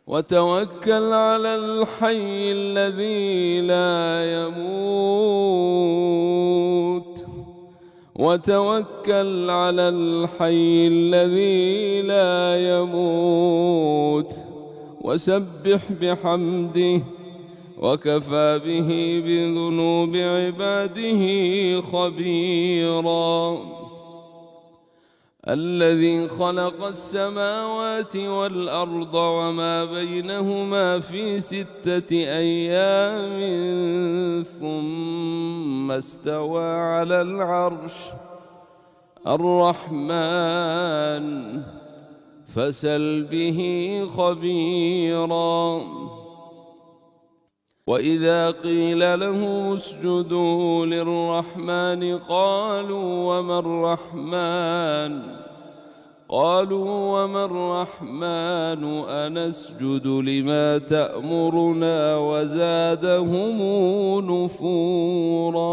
وتوكل على الحي الذي لا يموت وتوكل على الحي الذي لا يموت وسبح بحمده وكفى به بذنوب عباده خبيرا. الذي خلق السماوات والأرض وما بينهما في 6 أيام ثم استوى على العرش الرحمن فسل به خبيرا. وإذا قيل لهم اسجدوا للرحمن قالوا وما الرحمن أنسجد لما تأمرنا وزادهم نفورا.